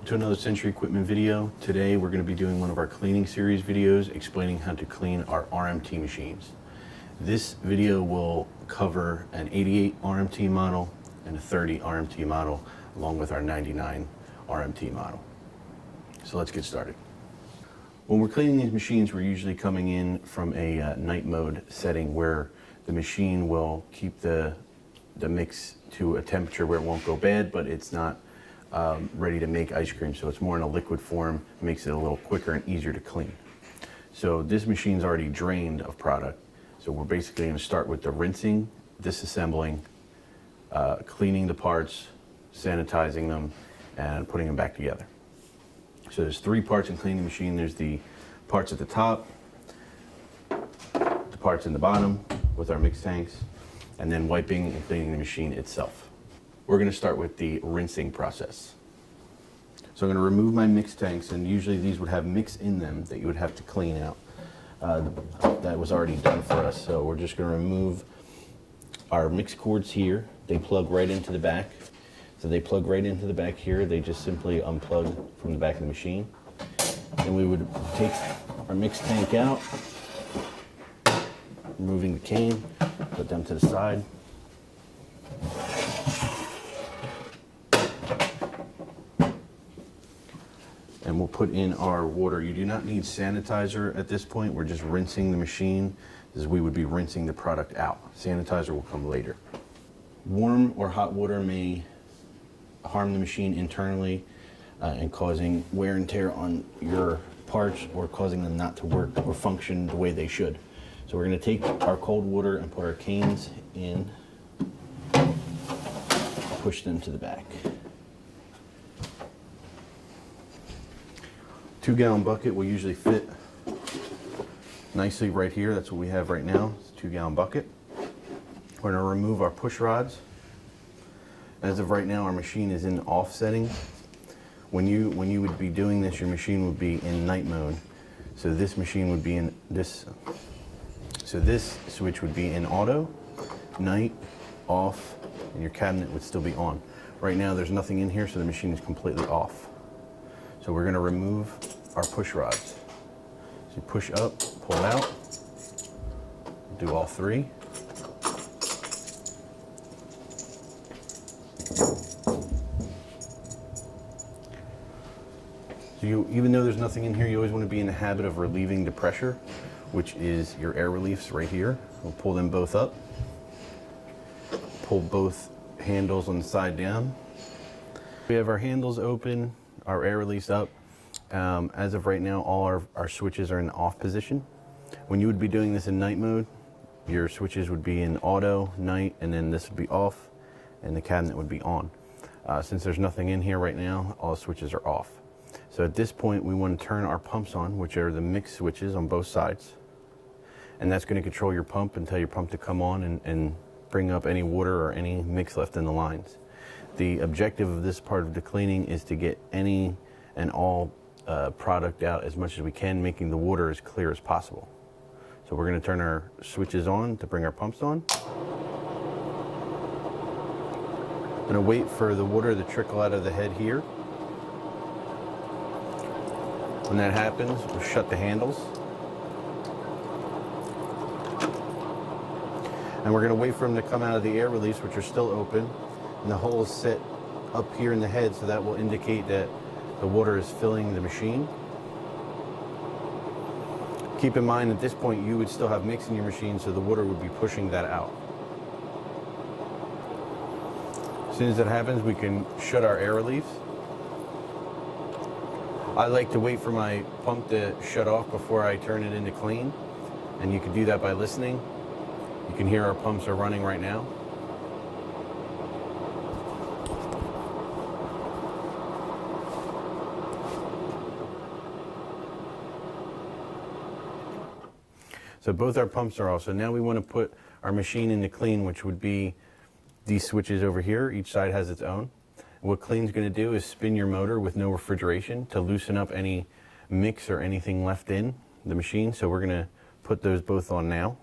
Welcome to another Sentry Equipment video. Today we're going to be doing one of our cleaning series videos explaining how to clean our RMT machines. This video will cover an 88 RMT model and a 30 RMT model along with our 99 RMT model. So let's get started. When we're cleaning these machines, we're usually coming in from a night mode setting where the machine will keep the mix to a temperature where it won't go bad, but it's not ready to make ice cream, so it's more in a liquid form. It makes it a little quicker and easier to clean. So this machine's already drained of product, so we're basically going to start with the rinsing, disassembling, cleaning the parts, sanitizing them, and putting them back together. So there's three parts in cleaning the machine. There's the parts at the top, the parts in the bottom with our mix tanks, and then wiping and cleaning the machine itself. We're going to start with the rinsing process. So I'm going to remove my mix tanks, and usually these would have mix in them that you would have to clean out. That was already done for us, so we're just going to remove our mix cords here. They plug right into the back. So they plug right into the back here. They just simply unplug from the back of the machine. Then we would take our mix tank out, removing the cane, put them to the side. And we'll put in our water. You do not need sanitizer at this point. We're just rinsing the machine as we would be rinsing the product out. Sanitizer will come later. Warm or hot water may harm the machine internally and causing wear and tear on your parts or causing them not to work or function the way they should. So we're going to take our cold water and put our canes in, push them to the back. 2-gallon bucket will usually fit nicely right here. That's what we have right now. It's a 2-gallon bucket. We're going to remove our push rods. As of right now, our machine is in off setting. When you would be doing this, your machine would be in night mode. So this machine would be in this. So this switch would be in auto, night, off, and your cabinet would still be on. Right now, there's nothing in here, so the machine is completely off. So we're going to remove our push rods. So you push up, pull out, do all three. So even though there's nothing in here, you always want to be in the habit of relieving the pressure, which is your air reliefs right here. We'll pull them both up. Pull both handles on the side down. We have our handles open, our air release up. As of right now, all our switches are in off position. When you would be doing this in night mode, your switches would be in auto, night, and then this would be off, and the cabinet would be on. Since there's nothing in here right now, all the switches are off. So at this point, we want to turn our pumps on, which are the mix switches on both sides. And that's going to control your pump and tell your pump to come on and bring up any water or any mix left in the lines. The objective of this part of the cleaning is to get any and all product out as much as we can, making the water as clear as possible. So we're going to turn our switches on to bring our pumps on. I'm going to wait for the water to trickle out of the head here. When that happens, we'll shut the handles. And we're going to wait for them to come out of the air release, which are still open. And the holes sit up here in the head, so that will indicate that the water is filling the machine. Keep in mind at this point you would still have mix in your machine, so the water would be pushing that out. As soon as that happens, we can shut our air reliefs. I like to wait for my pump to shut off before I turn it into clean, and you can do that by listening. You can hear our pumps are running right now. So both our pumps are off. So now we want to put our machine into clean, which would be these switches over here. Each side has its own. What clean's going to do is spin your motor with no refrigeration to loosen up any mix or anything left in the machine. So we're going to put those both on now.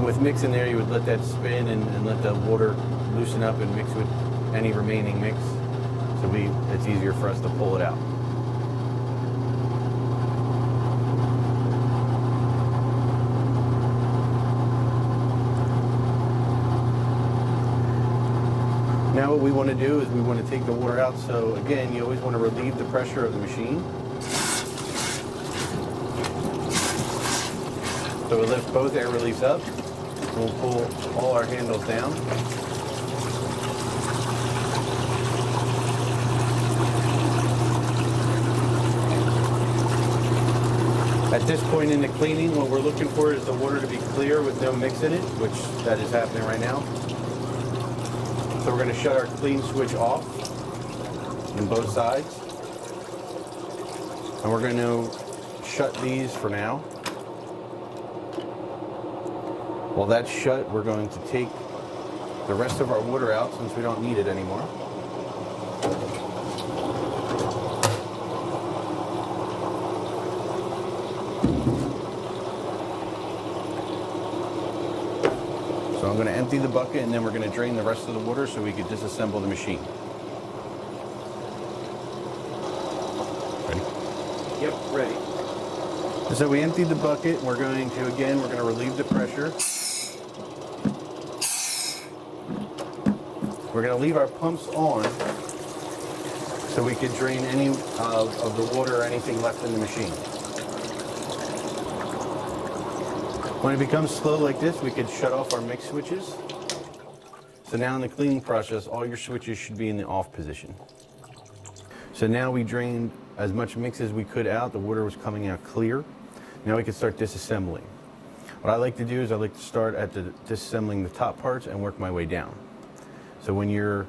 with mix in there, you would let that spin and let the water loosen up and mix with any remaining mix. So it's easier for us to pull it out. Now what we want to do is we want to take the water out. So again, you always want to relieve the pressure of the machine. So we lift both air reliefs up. We'll pull all our handles down. At this point in the cleaning, what we're looking for is the water to be clear with no mix in it, which that is happening right now. So we're going to shut our clean switch off on both sides. And we're going to shut these for now. While that's shut, we're going to take the rest of our water out since we don't need it anymore. So I'm going to empty the bucket and then we're going to drain the rest of the water so we can disassemble the machine. Ready? Yep, ready. So we emptied the bucket. We're going to relieve the pressure. We're going to leave our pumps on so we can drain any of the water or anything left in the machine. When it becomes slow like this, we can shut off our mix switches. So now in the cleaning process, all your switches should be in the off position. So now we drained as much mix as we could out. The water was coming out clear. Now we can start disassembling. What I like to do is I like to start at disassembling the top parts and work my way down. So when you're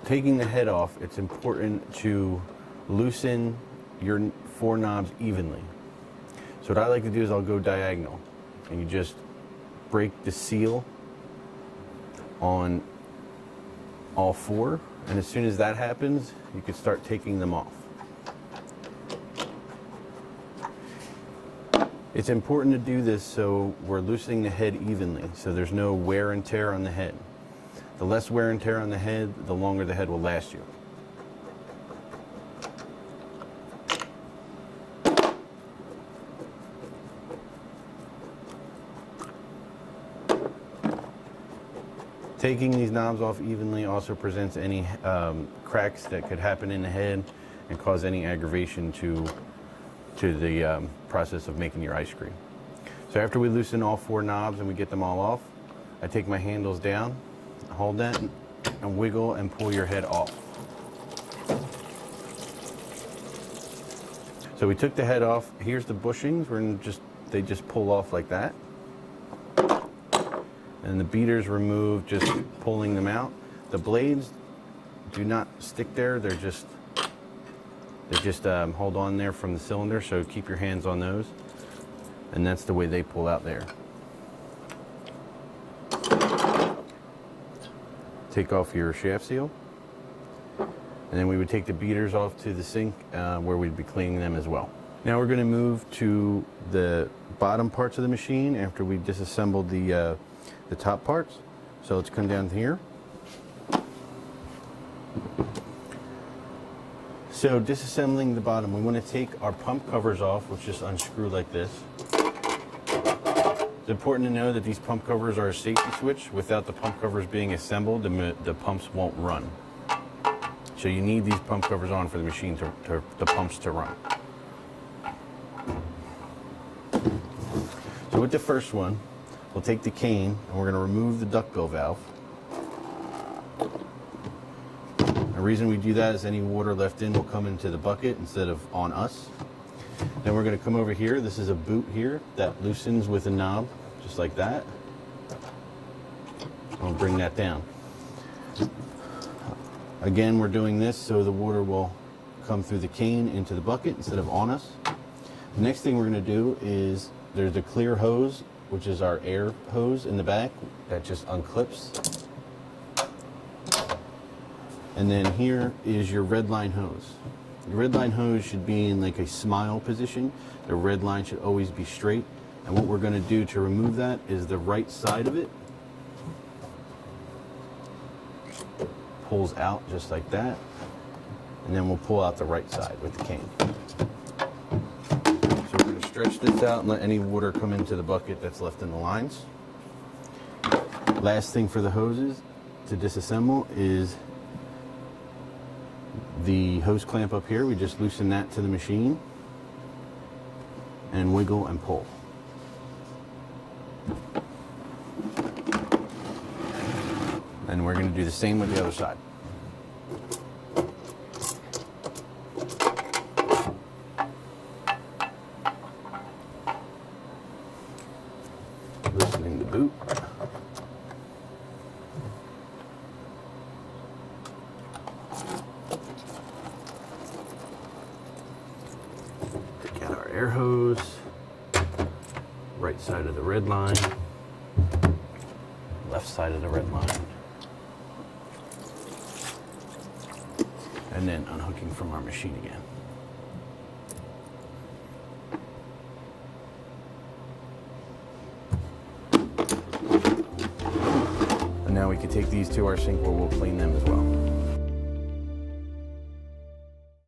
taking the head off, it's important to loosen your 4 knobs evenly. So what I like to do is I'll go diagonal and you just break the seal on all 4, and as soon as that happens, you can start taking them off. It's important to do this so we're loosening the head evenly, so there's no wear and tear on the head. The less wear and tear on the head, the longer the head will last you. Taking these knobs off evenly also presents any cracks that could happen in the head and cause any aggravation to the process of making your ice cream. So after we loosen all 4 knobs and we get them all off, I take my handles down, hold that, and wiggle and pull your head off. So we took the head off. Here's the bushings. They just pull off like that. And the beaters remove, just pulling them out. The blades do not stick there. They just hold on there from the cylinder, so keep your hands on those. And that's the way they pull out there. Take off your shaft seal. And then we would take the beaters off to the sink where we'd be cleaning them as well. Now we're going to move to the bottom parts of the machine after we disassembled the top parts. So let's come down here. So disassembling the bottom, we want to take our pump covers off, which just unscrew like this. It's important to know that these pump covers are a safety switch. Without the pump covers being assembled, the pumps won't run. So you need these pump covers on for the machine the pumps to run. So with the first one, we'll take the cane and we're going to remove the duckbill valve. The reason we do that is any water left in will come into the bucket instead of on us. Then we're going to come over here. This is a boot here that loosens with a knob, just like that. We'll bring that down. Again, we're doing this so the water will come through the cane into the bucket instead of on us. The next thing we're going to do is there's a clear hose, which is our air hose in the back that just unclips. And then here is your red line hose. Your red line hose should be in like a smile position. The red line should always be straight. And what we're going to do to remove that is the right side of it pulls out just like that, and then we'll pull out the right side with the cane. So we're going to stretch this out and let any water come into the bucket that's left in the lines. Last thing for the hoses to disassemble is the hose clamp up here. We just loosen that to the machine and wiggle and pull. And we're going to do the same with the other side. Loosening the boot. Take out our air hose. Right side of the red line. Left side of the red line. And then unhooking from our machine again. And now we can take these to our sink where we'll clean them as well.